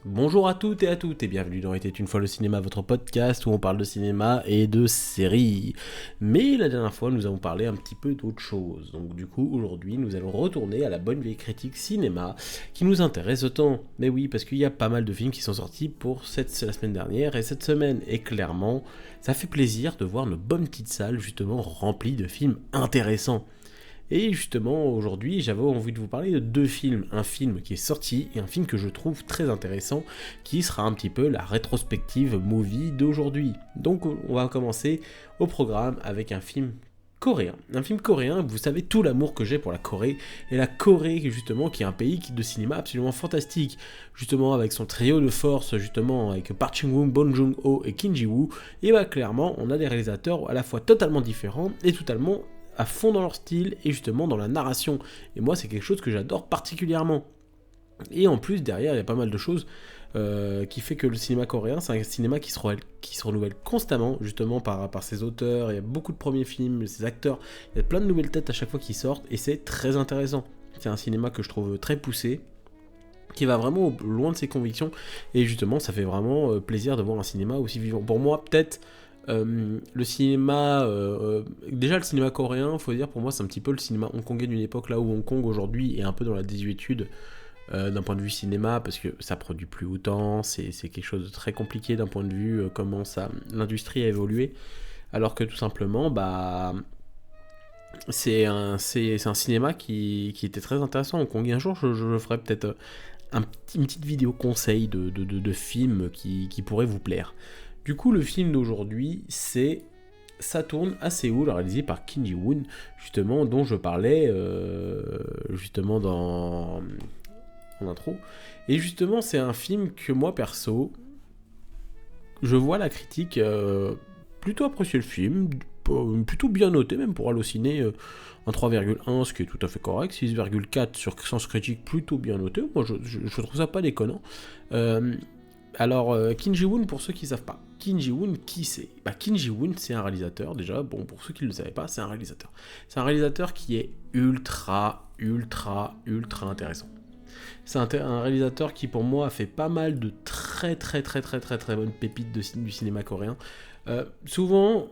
Bonjour à toutes et à toutes et bienvenue dans Était une fois le cinéma, votre podcast où on parle de cinéma et de séries. Mais la dernière fois nous avons parlé un petit peu d'autre chose. Donc du coup aujourd'hui nous allons retourner à la bonne vieille critique cinéma qui nous intéresse autant. Mais oui, parce qu'il y a pas mal de films qui sont sortis pour la semaine dernière et cette semaine. Et clairement ça fait plaisir de voir nos bonnes petites salles justement remplies de films intéressants. Et justement, aujourd'hui, j'avais envie de vous parler de deux films. Un film qui est sorti et un film que je trouve très intéressant, qui sera un petit peu la rétrospective movie d'aujourd'hui. Donc, on va commencer au programme avec un film coréen. Un film coréen, vous savez tout l'amour que j'ai pour la Corée. Et la Corée, justement, qui est un pays de cinéma absolument fantastique. Justement, avec son trio de force, justement, avec Park Chan-wook, Bong Joon-ho et Kim Ji-woo. Et bah, clairement, on a des réalisateurs à la fois totalement différents et totalement à fond dans leur style et justement dans la narration. Et moi, c'est quelque chose que j'adore particulièrement. Et en plus, derrière, il y a pas mal de choses qui fait que le cinéma coréen, c'est un cinéma qui se renouvelle constamment, justement par ses auteurs. Il y a beaucoup de premiers films, ses acteurs. Il y a plein de nouvelles têtes à chaque fois qui sortent et c'est très intéressant. C'est un cinéma que je trouve très poussé, qui va vraiment loin de ses convictions. Et justement, ça fait vraiment plaisir de voir un cinéma aussi vivant. Pour moi, peut-être le cinéma, déjà le cinéma coréen, faut dire pour moi c'est un petit peu le cinéma hongkongais d'une époque là où Hong Kong aujourd'hui est un peu dans la désuétude d'un point de vue cinéma parce que ça produit plus autant, c'est quelque chose de très compliqué d'un point de vue comment l'industrie a évolué, alors que tout simplement c'est un cinéma qui était très intéressant Hong Kong. Un jour je ferai peut-être une petite vidéo conseil de films qui pourraient vous plaire. Du coup, le film d'aujourd'hui, c'est Saturn à Séoul, réalisé par Kim Ji-woon, justement, dont je parlais justement dans en intro. Et justement, c'est un film que moi, perso, je vois la critique plutôt apprécier le film, plutôt bien noté, même pour Allociné, un 3,1, ce qui est tout à fait correct, 6,4 sur Sens Critique, plutôt bien noté. Moi, je trouve ça pas déconnant. Alors, Kim Ji-woon, pour ceux qui ne savent pas, Kim Ji-woon, qui c'est ? Kim Ji-woon, c'est un réalisateur, déjà, bon, pour ceux qui ne le savaient pas, c'est un réalisateur. C'est un réalisateur qui est ultra intéressant. C'est un réalisateur qui, pour moi, a fait pas mal de très bonnes pépites du cinéma coréen. Souvent,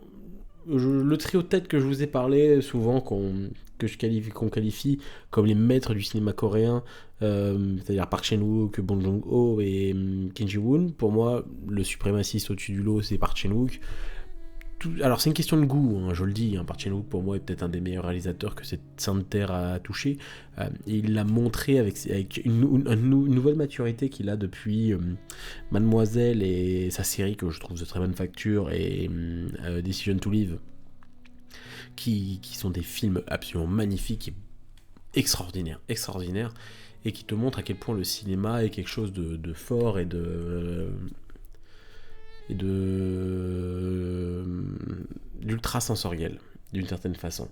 le trio de tête que je vous ai parlé, souvent qu'on qualifie comme les maîtres du cinéma coréen, c'est-à-dire Park Chan-wook, Bong Joon-ho et Kim Ji-woon, pour moi, le suprémaciste au-dessus du lot, c'est Park Chan-wook. Alors c'est une question de goût, hein, je le dis, Park Chan-wook pour moi est peut-être un des meilleurs réalisateurs que cette sainte terre a touché. Il l'a montré avec une nouvelle maturité qu'il a depuis Mademoiselle et sa série que je trouve de très bonne facture et Decision to Live, qui sont des films absolument magnifiques et extraordinaires, et qui te montrent à quel point le cinéma est quelque chose de fort et d'ultra sensoriel d'une certaine façon.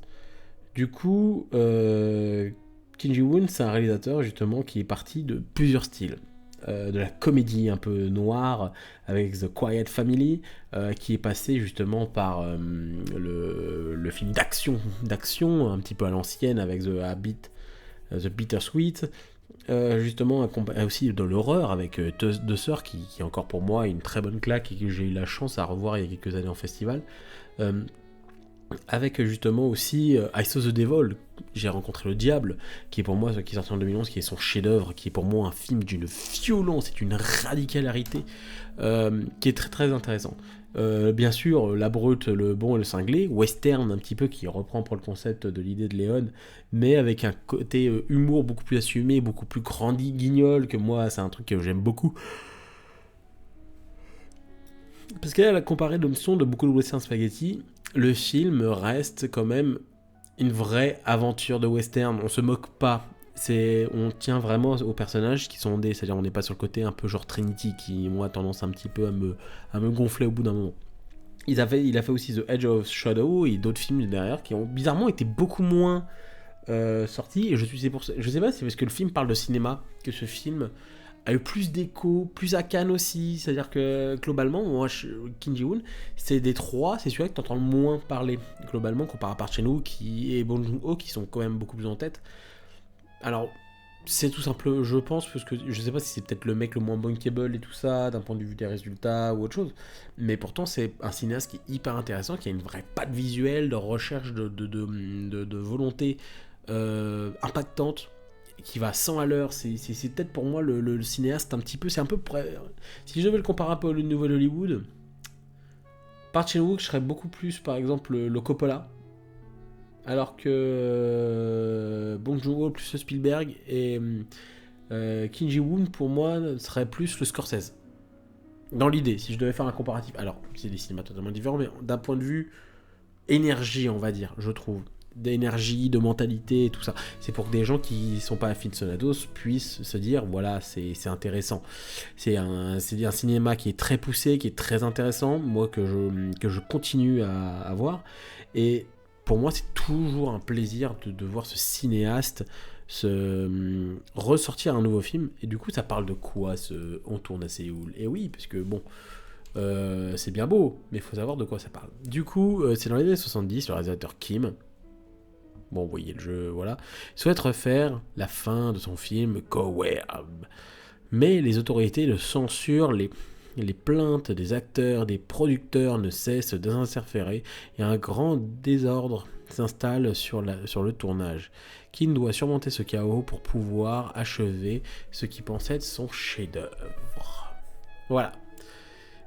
Du coup, Kim Ji-woon, c'est un réalisateur justement qui est parti de plusieurs styles. De la comédie un peu noire avec The Quiet Family, qui est passé justement par le film d'action un petit peu à l'ancienne avec The Bittersweet, justement aussi de l'horreur avec Deux Sœurs qui est encore pour moi une très bonne claque et que j'ai eu la chance à revoir il y a quelques années en festival, avec justement aussi I Saw the Devil, J'ai rencontré le diable, qui est pour moi, qui est sorti en 2011, qui est son chef-d'œuvre, qui est pour moi un film d'une violence et d'une radicalité qui est très intéressant. Bien sûr, La Brute, Le Bon et le Cinglé, western un petit peu qui reprend pour le concept de l'idée de Léon, mais avec un côté humour beaucoup plus assumé, beaucoup plus grandi, guignol, que moi c'est un truc que j'aime beaucoup. Parce qu'elle a comparé le son de beaucoup de western spaghetti, le film reste quand même une vraie aventure de western, on se moque pas. On tient vraiment aux personnages qui sont c'est-à-dire on n'est pas sur le côté un peu genre Trinity qui moi a tendance un petit peu à me gonfler au bout d'un moment. Il a fait aussi The Edge of Shadow et d'autres films derrière qui ont bizarrement été beaucoup moins sortis, et je sais pas si c'est parce que le film parle de cinéma que ce film a eu plus d'écho, plus à Cannes aussi, c'est-à-dire que globalement, moi, Kim Ji-woon, c'est des trois, c'est celui-là que t'entends le moins parler, globalement, comparé à Park Chan-wook et Bong Joon-ho, qui sont quand même beaucoup plus en tête. Alors, c'est tout simple, je pense, parce que je sais pas si c'est peut-être le mec le moins bankable et tout ça, d'un point de vue des résultats ou autre chose, mais pourtant c'est un cinéaste qui est hyper intéressant, qui a une vraie patte visuelle, de recherche de volonté impactante, qui va à 100 à l'heure. C'est peut-être pour moi le cinéaste un petit peu, c'est un peu près. Si je devais le comparer un peu au nouvel Hollywood, Park Chan-wook, je serais beaucoup plus par exemple le Coppola. Alors que Bong Joon-ho plus le Spielberg et Kim Ji-woon pour moi serait plus le Scorsese. Dans l'idée, si je devais faire un comparatif. Alors, c'est des cinémas totalement différents, mais d'un point de vue énergie, on va dire, je trouve. D'énergie, de mentalité, tout ça. C'est pour que des gens qui sont pas aficionados puissent se dire, voilà, c'est intéressant. C'est un cinéma qui est très poussé, qui est très intéressant, moi que je continue à voir. Et pour moi, c'est toujours un plaisir de voir ce cinéaste ressortir un nouveau film. Et du coup, ça parle de quoi On tourne à Séoul? Et oui, parce que bon, c'est bien beau, mais il faut savoir de quoi ça parle. Du coup, c'est dans les années 70, le réalisateur Kim, bon, vous voyez le jeu, voilà, souhaite refaire la fin de son film Coward. Mais les autorités le censurent, les plaintes des acteurs, des producteurs ne cessent d'interférer et un grand désordre s'installe sur le tournage. Kim doit surmonter ce chaos pour pouvoir achever ce qui pensait être son chef-d'œuvre. Voilà.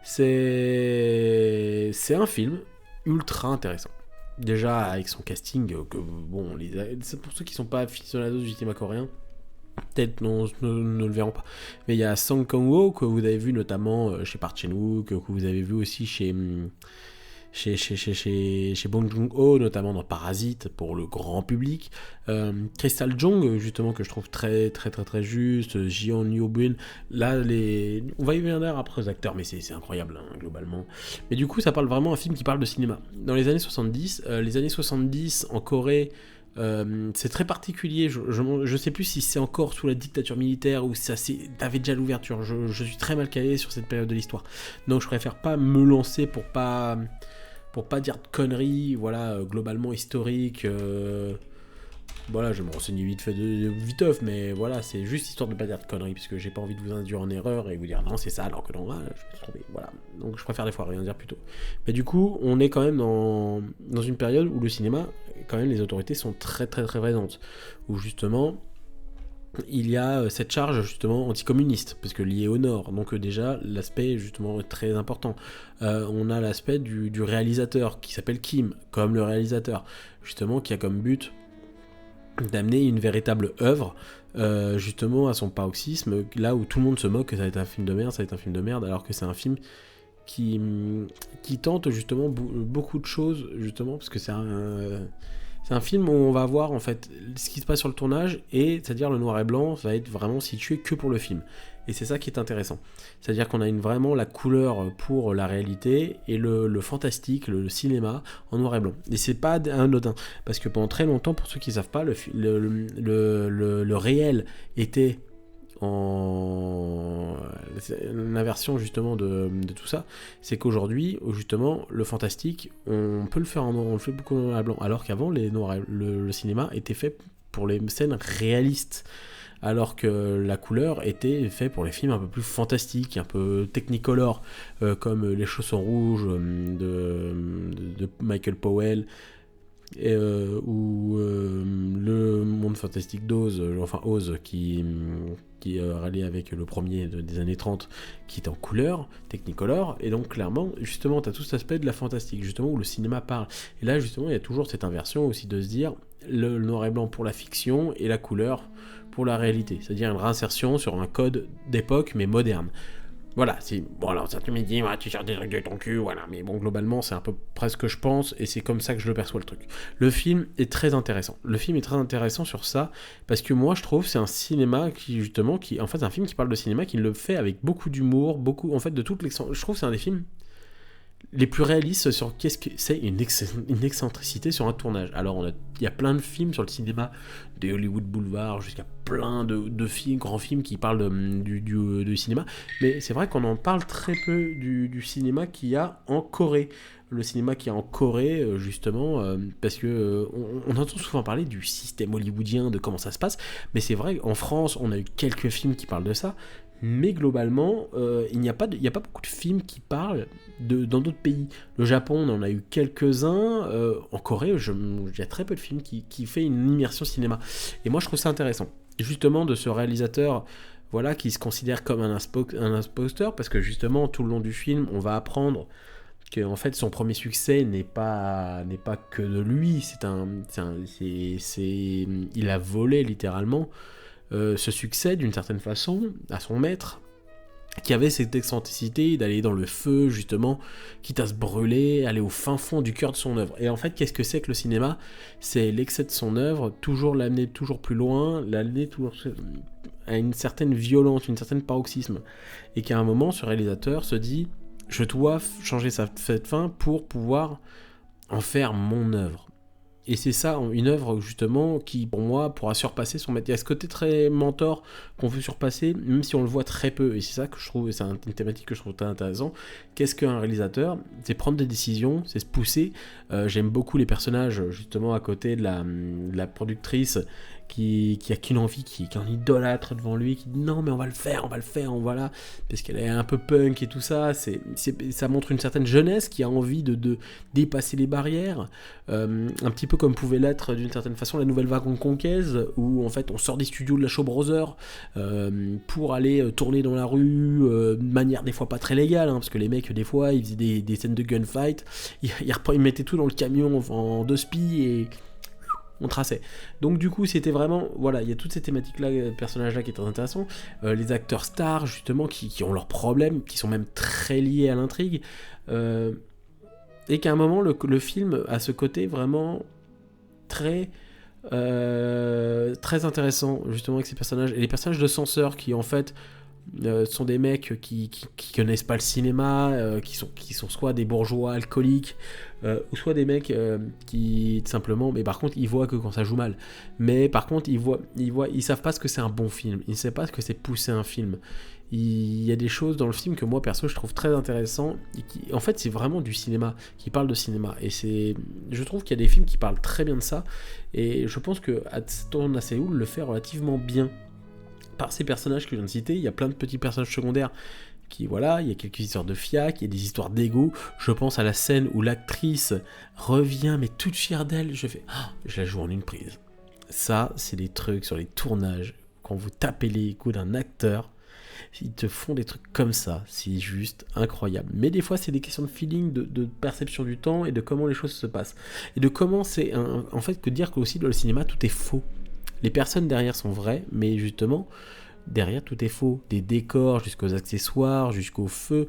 C'est un film ultra intéressant. Déjà avec son casting, que bon, c'est pour ceux qui sont pas aficionados du cinéma coréen, peut-être ne le verront pas. Mais il y a Song Kang-ho que vous avez vu notamment chez Park Chan-wook, que vous avez vu aussi chez Bong Joon-ho, notamment dans Parasite pour le grand public. Crystal Jong, justement, que je trouve très très très très juste. Jeon Yoo-bin. Là, on va y venir après aux acteurs, mais c'est incroyable, hein, globalement. Mais du coup, ça parle vraiment d'un film qui parle de cinéma. Dans les années 70, les années 70 en Corée, c'est très particulier. Je sais plus si c'est encore sous la dictature militaire ou si ça t'avais déjà l'ouverture. Je suis très mal calé sur cette période de l'histoire, donc je préfère pas me lancer pour pas dire de conneries. Voilà, globalement historique. Voilà, je vais me renseigner vite fait de viteuf, mais voilà, c'est juste histoire de pas dire de conneries, parce que j'ai pas envie de vous induire en erreur et vous dire non, c'est ça, alors que non, je me suis trompé. Voilà, donc je préfère des fois rien dire plutôt. Mais du coup, on est quand même dans une période où le cinéma, quand même, les autorités sont très très très présentes. Où justement, il y a cette charge justement anticommuniste, parce que liée au Nord, donc déjà l'aspect justement est très important. On a l'aspect du réalisateur qui s'appelle Kim, comme le réalisateur, justement qui a comme but d'amener une véritable œuvre justement à son paroxysme, là où tout le monde se moque que ça va être un film de merde, ça va être un film de merde, alors que c'est un film qui tente justement beaucoup de choses, justement, parce que c'est un film où on va voir en fait ce qui se passe sur le tournage, et c'est-à-dire le noir et blanc va être vraiment situé que pour le film. Et c'est ça qui est intéressant. C'est-à-dire qu'on a vraiment la couleur pour la réalité et le fantastique, le cinéma en noir et blanc. Et c'est pas anodin, parce que pendant très longtemps, pour ceux qui ne savent pas, le réel était en l'inversion justement de tout ça. C'est qu'aujourd'hui, justement, le fantastique, on peut le faire on le fait beaucoup en noir et blanc, alors qu'avant, le cinéma était fait pour les scènes réalistes, alors que la couleur était fait pour les films un peu plus fantastiques, un peu technicolor, comme Les Chaussons Rouges de Michael Powell, ou Le Monde Fantastique d'Oz, enfin Oz, qui rallié avec le premier des années 30, qui est en couleur, technicolor, et donc clairement, justement, tu as tout cet aspect de la fantastique, justement, où le cinéma parle. Et là, justement, il y a toujours cette inversion aussi de se dire, le noir et blanc pour la fiction, et la couleur pour la réalité, c'est-à-dire une réinsertion sur un code d'époque, mais moderne. Voilà, bon, alors ça tu me dis, ouais, tu cherches des trucs de ton cul, voilà, mais bon, globalement, c'est un peu près ce que je pense, et c'est comme ça que je le perçois, le truc. Le film est très intéressant. Le film est très intéressant sur ça, parce que moi, je trouve, c'est un cinéma en fait, c'est un film qui parle de cinéma, qui le fait avec beaucoup d'humour, en fait, de toutes les... Je trouve que c'est un des films les plus réalistes sur qu'est-ce que c'est une excentricité sur un tournage. Alors il y a plein de films sur le cinéma, des Hollywood Boulevard jusqu'à plein de films, grands films qui parlent du cinéma, mais c'est vrai qu'on en parle très peu du cinéma qu'il y a en Corée. Le cinéma qui est en Corée, justement, parce que on entend souvent parler du système hollywoodien, de comment ça se passe, mais c'est vrai qu'en France, on a eu quelques films qui parlent de ça, mais globalement, il n'y a pas beaucoup de films qui parlent dans d'autres pays. Le Japon, on en a eu quelques-uns. En Corée, il y a très peu de films qui fait une immersion cinéma. Et moi, je trouve ça intéressant. Justement, de ce réalisateur, voilà, qui se considère comme un imposteur, parce que justement, tout le long du film, on va apprendre que en fait, son premier succès n'est pas que de lui. Il a volé littéralement ce succès d'une certaine façon à son maître, qui avait cette excentricité d'aller dans le feu, justement, quitte à se brûler, aller au fin fond du cœur de son œuvre. Et en fait, qu'est-ce que c'est que le cinéma ? C'est l'excès de son œuvre, toujours l'amener toujours plus loin, l'amener toujours à une certaine violence, une certaine paroxysme. Et qu'à un moment, ce réalisateur se dit, je dois changer cette fin pour pouvoir en faire mon œuvre. Et c'est ça, une œuvre justement qui, pour moi, pourra surpasser son maître. Il y a ce côté très mentor qu'on veut surpasser, même si on le voit très peu. Et c'est ça que je trouve, c'est une thématique que je trouve très intéressant. Qu'est-ce qu'un réalisateur ? C'est prendre des décisions, c'est se pousser. J'aime beaucoup les personnages, justement, à côté de la productrice qui a qu'une envie, qui en idolâtre devant lui, qui dit non mais on va le faire, voilà, parce qu'elle est un peu punk et tout ça, ça montre une certaine jeunesse qui a envie de dépasser les barrières, un petit peu comme pouvait l'être d'une certaine façon la nouvelle vague hongkongaise, où en fait on sort des studios de la Shaw Brothers pour aller tourner dans la rue de manière des fois pas très légale, parce que les mecs des fois ils faisaient des scènes de gunfight, ils mettaient tout dans le camion en 2 spies et on traçait. Donc du coup c'était vraiment, voilà, il y a toutes ces thématiques là, personnages là qui est très intéressant, les acteurs stars justement qui ont leurs problèmes, qui sont même très liés à l'intrigue, et qu'à un moment le film a ce côté vraiment très très intéressant justement avec ces personnages, et les personnages de censeurs qui en fait sont des mecs qui connaissent pas le cinéma, qui sont soit des bourgeois alcooliques, ou soit des mecs qui simplement, mais par contre ils voient que quand ça joue mal, mais par contre ils savent pas ce que c'est un bon film, ils savent pas ce que c'est pousser un film. Il y a des choses dans le film que moi perso je trouve très intéressant, et qui en fait c'est vraiment du cinéma, qui parle de cinéma, et je trouve qu'il y a des films qui parlent très bien de ça, et je pense que Tourne à Séoul le fait relativement bien par ces personnages que je viens de citer. Il y a plein de petits personnages secondaires qui, voilà, il y a quelques histoires de fiac, il y a des histoires d'ego. Je pense à la scène où l'actrice revient, mais toute fière d'elle, je la joue en une prise. Ça, c'est des trucs sur les tournages, quand vous tapez les coups d'un acteur, ils te font des trucs comme ça, c'est juste incroyable. Mais des fois, c'est des questions de feeling, de perception du temps, et de comment les choses se passent. Et de comment c'est, en fait, que dire qu'aussi dans le cinéma, tout est faux. Les personnes derrière sont vraies, mais justement, derrière tout est faux. Des décors jusqu'aux accessoires, jusqu'au feu.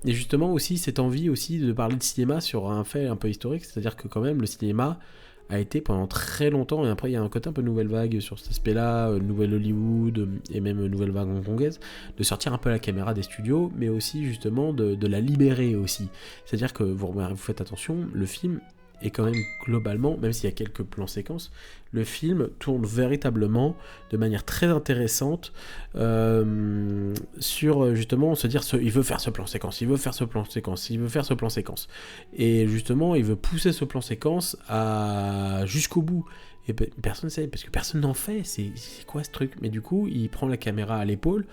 Et justement aussi, cette envie aussi de parler de cinéma sur un fait un peu historique, c'est-à-dire que quand même, le cinéma a été pendant très longtemps, et après il y a un côté un peu nouvelle vague sur cet aspect-là, nouvelle Hollywood, et même nouvelle vague hongkongaise, de sortir un peu la caméra des studios, mais aussi justement de la libérer aussi. C'est-à-dire que vous faites attention, le film est quand même globalement, même s'il y a quelques plans séquences, le film tourne véritablement de manière très intéressante sur justement se dire il veut faire ce plan séquence, il veut faire ce plan séquence, il veut faire ce plan séquence. Et justement, il veut pousser ce plan séquence jusqu'au bout. Et personne ne sait, parce que personne n'en fait, c'est quoi ce truc ? Mais du coup, il prend la caméra à l'épaule,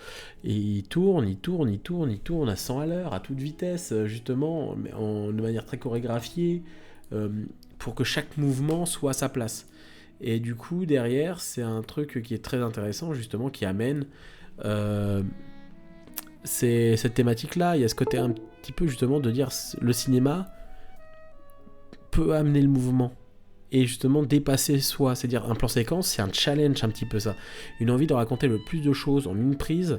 et il tourne à 100 à l'heure, à toute vitesse, justement, de manière très chorégraphiée, pour que chaque mouvement soit à sa place. Et du coup, derrière, c'est un truc qui est très intéressant, justement, qui amène cette thématique-là. Il y a ce côté un petit peu, justement, de dire le cinéma peut amener le mouvement et justement dépasser soi. C'est-à-dire, un plan séquence, c'est un challenge, un petit peu ça. Une envie de raconter le plus de choses en une prise,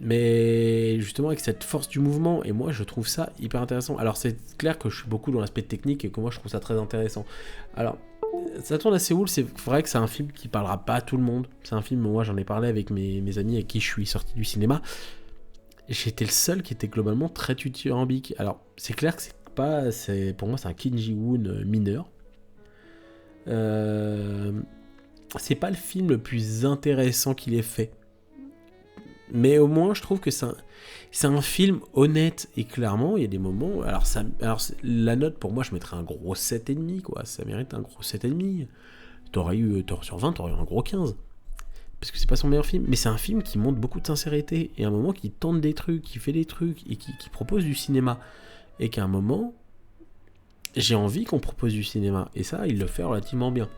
mais justement avec cette force du mouvement, et moi je trouve ça hyper intéressant. Alors c'est clair que je suis beaucoup dans l'aspect technique et que moi je trouve ça très intéressant. Alors Ça tourne à Séoul, c'est vrai que c'est un film qui parlera pas à tout le monde. C'est un film, moi j'en ai parlé avec mes amis avec qui je suis sorti du cinéma, j'étais le seul qui était globalement très dithyrambique. Alors, c'est clair que pour moi, c'est un Kim Ji-woon mineur. C'est pas le film le plus intéressant qu'il ait fait. Mais au moins, je trouve que c'est un film honnête. Et clairement, il y a des moments... Alors, la note, pour moi, je mettrais un gros 7,5, quoi. Ça mérite un gros 7,5. Sur 20, t'aurais eu un gros 15. Parce que c'est pas son meilleur film. Mais c'est un film qui montre beaucoup de sincérité. Et à un moment, qui tente des trucs, qui fait des trucs, et qui propose du cinéma. Et qu'à un moment, j'ai envie qu'on propose du cinéma. Et ça, il le fait relativement bien.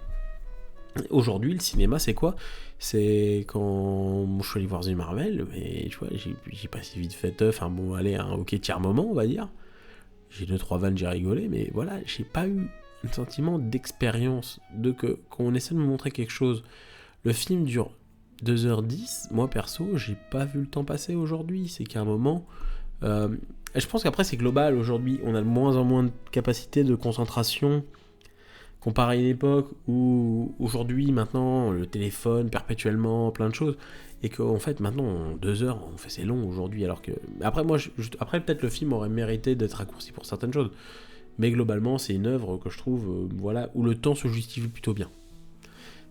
Aujourd'hui, le cinéma, c'est quoi? C'est quand je suis allé voir The Marvel, mais tu vois, j'ai passé vite fait, enfin bon, allez, un ok tiers moment, on va dire. J'ai 2-3 vannes, j'ai rigolé, mais voilà, j'ai pas eu un sentiment d'expérience, quand on essaie de me montrer quelque chose. Le film dure 2h10, moi perso, j'ai pas vu le temps passer aujourd'hui, c'est qu'à un moment... je pense qu'après c'est global, aujourd'hui, on a de moins en moins de capacité de concentration, comparé à une époque où aujourd'hui, maintenant, le téléphone, perpétuellement, plein de choses, et qu'en fait, maintenant, en 2 heures, on fait c'est long aujourd'hui, alors que... Après, après, peut-être le film aurait mérité d'être raccourci pour certaines choses, mais globalement, c'est une œuvre que je trouve, voilà, où le temps se justifie plutôt bien.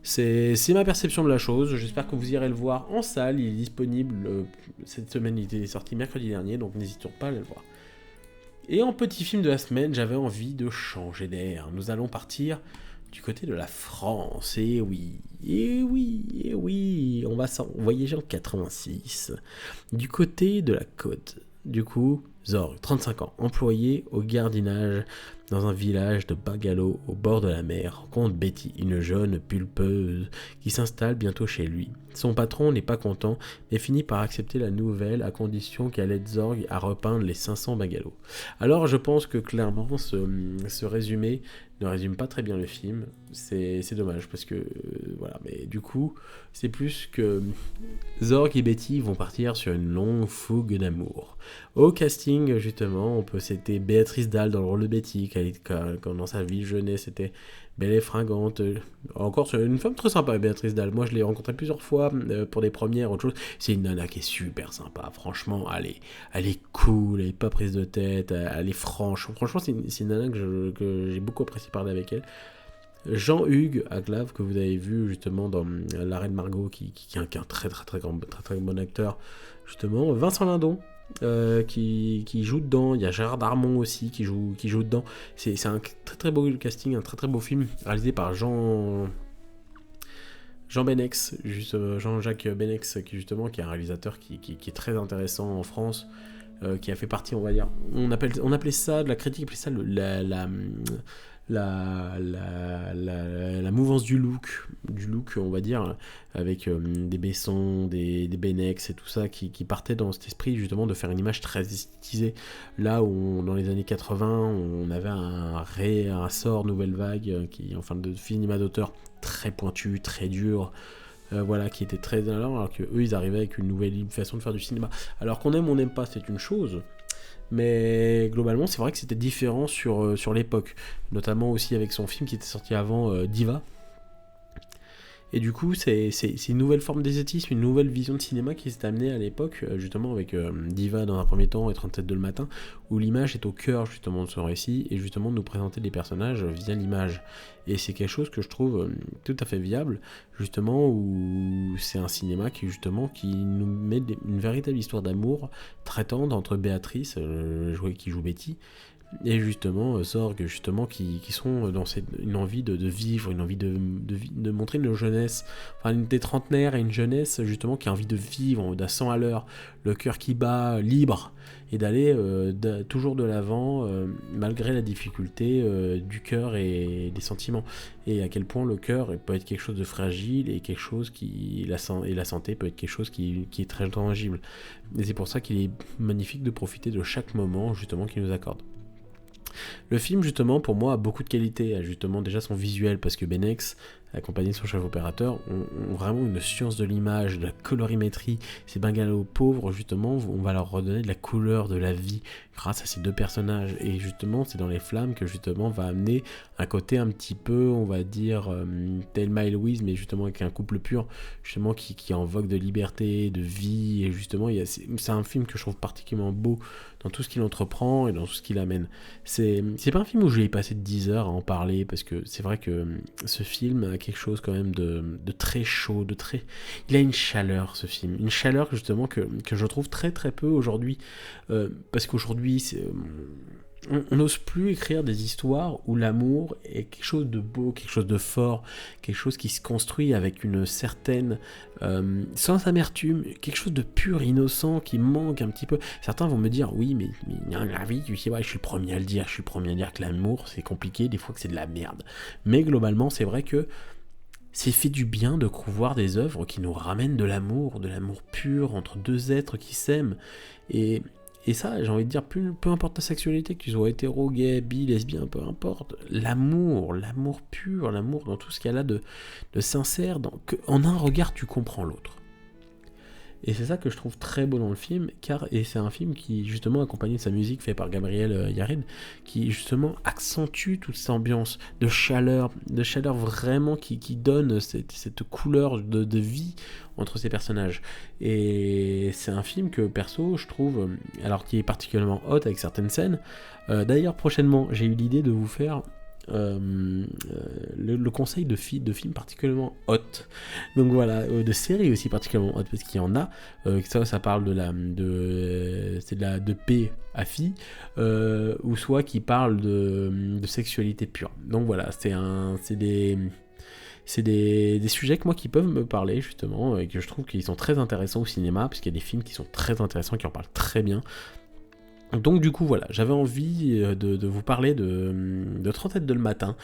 C'est ma perception de la chose, j'espère que vous irez le voir en salle, il est disponible, cette semaine, il est sorti mercredi dernier, donc n'hésitez pas à aller le voir. Et en petit film de la semaine, j'avais envie de changer d'air. Nous allons partir du côté de la France. Et oui, on va voyager en 86. Du côté de la côte. Du coup, Zorg, 35 ans, employé au gardinage dans un village de Bungalow au bord de la mer, rencontre Betty, une jeune pulpeuse qui s'installe bientôt chez lui. Son patron n'est pas content, mais finit par accepter la nouvelle à condition qu'elle aide Zorg à repeindre les 500 bungalows. Alors je pense que clairement ce résumé ne résume pas très bien le film, c'est dommage parce que voilà, mais du coup c'est plus que Zorg et Betty vont partir sur une longue fougue d'amour. Au casting justement, on peut citer Béatrice Dalle dans le rôle de Betty, quand dans sa vie jeunesse c'était belle et fringante. Encore c'est une femme très sympa, Béatrice Dalle. Moi je l'ai rencontrée plusieurs fois pour des premières, autre chose. C'est une nana qui est super sympa, franchement, elle est cool, elle est pas prise de tête, elle est franche. Franchement c'est une nana que j'ai beaucoup apprécié parler avec elle. Jean-Hugues Aglav, que vous avez vu justement dans La Reine Margot, qui est un très bon acteur, justement. Vincent Lindon, qui joue dedans. Il y a Gérard Darmon aussi qui joue dedans. C'est un très beau casting, un très beau film réalisé par Jean Benex, Jean-Jacques Benex, qui est un réalisateur qui est très intéressant en France, qui a fait partie, on va dire, on appelait ça, de la critique appelait ça la mouvance du look, on va dire, avec des Besson, des Benex et tout ça, qui partait dans cet esprit justement de faire une image très esthétisée. Là où dans les années 80, on avait un sort nouvelle vague, de cinéma d'auteur très pointu, très dur, voilà, qui était très alors que eux ils arrivaient avec une nouvelle façon de faire du cinéma. Alors qu'on aime ou on n'aime pas, c'est une chose. Mais globalement, c'est vrai que c'était différent sur l'époque, notamment aussi avec son film qui était sorti avant, Diva. Et du coup, c'est une nouvelle forme d'esthétisme, une nouvelle vision de cinéma qui s'est amenée à l'époque, justement avec Diva dans un premier temps et 37 le matin, où l'image est au cœur justement de son récit, et justement de nous présenter les personnages via l'image. Et c'est quelque chose que je trouve tout à fait viable, justement, où c'est un cinéma qui nous met une véritable histoire d'amour très tendre entre Béatrice, qui joue Betty, et justement Zorg, justement qui sont dans une envie de vivre, une envie de montrer une jeunesse, enfin des trentenaires et une jeunesse justement qui a envie de vivre d'un 100 à l'heure, le cœur qui bat, libre, et d'aller toujours de l'avant malgré la difficulté du cœur et des sentiments, et à quel point le cœur peut être quelque chose de fragile et quelque chose la santé peut être quelque chose qui est très tangible, et c'est pour ça qu'il est magnifique de profiter de chaque moment justement qu'il nous accorde. Le film, justement, pour moi, a beaucoup de qualité, a justement déjà son visuel, parce que Benex, accompagné de son chef opérateur, ont vraiment une science de l'image, de la colorimétrie. Ces bungalows pauvres, justement, on va leur redonner de la couleur, de la vie, grâce à ces deux personnages. Et justement, c'est dans Les Flammes que justement va amener un côté un petit peu, on va dire, Thelma et Louise, mais justement avec un couple pur, justement qui est en vogue de liberté, de vie. Et justement, c'est un film que je trouve particulièrement beau dans tout ce qu'il entreprend et dans tout ce qu'il amène. C'est pas un film où je vais y passer 10 heures à en parler, parce que c'est vrai que ce film a quelque chose quand même de très chaud, il a une chaleur, ce film, une chaleur justement que je trouve très très peu aujourd'hui, parce qu'aujourd'hui on n'ose plus écrire des histoires où l'amour est quelque chose de beau, quelque chose de fort, quelque chose qui se construit avec une certaine sans amertume, quelque chose de pur, innocent, qui manque un petit peu. Certains vont me dire, oui, mais la vie, tu sais, ouais, je suis le premier à le dire, que l'amour c'est compliqué, des fois que c'est de la merde. Mais globalement, c'est vrai que c'est fait du bien de voir des œuvres qui nous ramènent de l'amour pur entre deux êtres qui s'aiment. Et ça, j'ai envie de dire, peu importe ta sexualité, que tu sois hétéro, gay, bi, lesbien, peu importe, l'amour pur, l'amour dans tout ce qu'il y a là de sincère, en un regard tu comprends l'autre. Et c'est ça que je trouve très beau dans le film, et c'est un film qui, justement, accompagné de sa musique faite par Gabriel Yared, qui, justement, accentue toute cette ambiance de chaleur vraiment qui donne cette couleur de vie entre ces personnages. Et c'est un film que, perso, je trouve, alors qui est particulièrement hot avec certaines scènes. D'ailleurs, prochainement, j'ai eu l'idée de vous faire le conseil de films particulièrement hot, donc voilà, de séries aussi particulièrement hot, parce qu'il y en a, ça parle de paix à filles, ou soit qui parle de sexualité pure. Donc voilà, c'est des sujets que moi qui peuvent me parler justement, et que je trouve qu'ils sont très intéressants au cinéma, parce qu'il y a des films qui sont très intéressants, qui en parlent très bien. Donc du coup voilà, j'avais envie de vous parler de 30 têtes de le matin.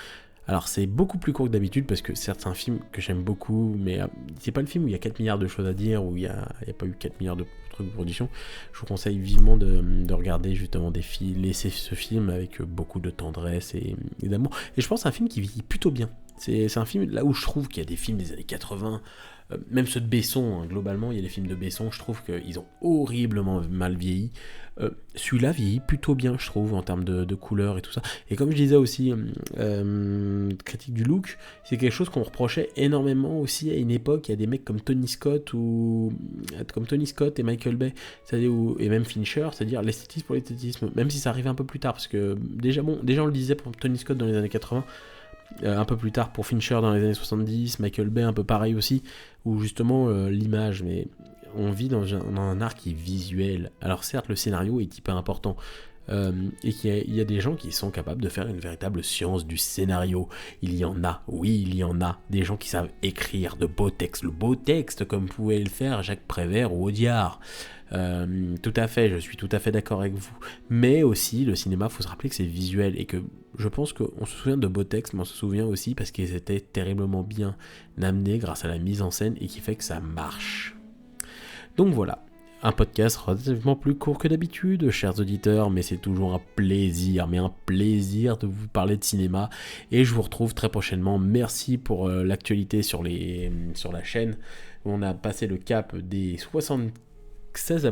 Alors c'est beaucoup plus court que d'habitude, parce que certes c'est un film que j'aime beaucoup, mais c'est pas le film où il y a 4 milliards de choses à dire, où il n'y a pas eu 4 milliards de trucs de production. Je vous conseille vivement de regarder justement laisser ce film avec beaucoup de tendresse et d'amour. Et je pense que c'est un film qui vieillit plutôt bien. C'est un film là où je trouve qu'il y a des films des années 80, même ceux de Besson, hein, globalement, il y a des films de Besson, je trouve qu'ils ont horriblement mal vieilli. Celui-là vieillit plutôt bien, je trouve, en termes de couleurs et tout ça. Et comme je disais aussi, critique du look, c'est quelque chose qu'on reprochait énormément aussi à une époque. Il y a des mecs comme Tony Scott et Michael Bay, et même Fincher, c'est-à-dire l'esthétisme pour l'esthétisme, même si ça arrivait un peu plus tard, parce que déjà on le disait pour Tony Scott dans les années 80, un peu plus tard pour Fincher dans les années 70, Michael Bay un peu pareil aussi, où justement l'image, mais on vit dans un art qui est visuel. Alors certes le scénario est hyper important, et qu'il y a des gens qui sont capables de faire une véritable science du scénario. Il y en a, oui, il y en a des gens qui savent écrire de beaux textes, le beau texte comme pouvait le faire Jacques Prévert ou Audiard. Tout à fait, je suis tout à fait d'accord avec vous. Mais aussi, le cinéma, faut se rappeler que c'est visuel, et que je pense qu'on se souvient de beaux textes, mais on se souvient aussi parce qu'ils étaient terriblement bien amenés grâce à la mise en scène, et qui fait que ça marche. Donc voilà, un podcast relativement plus court que d'habitude, chers auditeurs, mais c'est toujours un plaisir de vous parler de cinéma, et je vous retrouve très prochainement. Merci pour l'actualité sur la chaîne. On a passé le cap des 75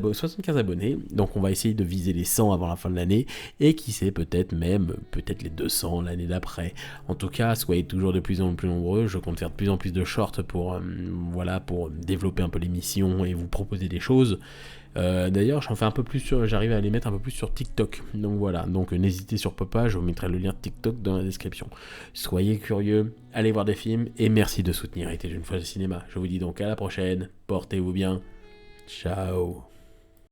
abonnés, donc on va essayer de viser les 100 avant la fin de l'année, et qui sait, peut-être les 200 l'année d'après. En tout cas, soyez toujours de plus en plus nombreux. Je compte faire de plus en plus de shorts pour développer un peu l'émission et vous proposer des choses. D'ailleurs, j'arrive à les mettre un peu plus sur TikTok. Donc voilà, n'hésitez surtout pas, je vous mettrai le lien de TikTok dans la description. Soyez curieux, allez voir des films, et merci de soutenir Était une fois le cinéma. Je vous dis donc à la prochaine, portez-vous bien. Ciao.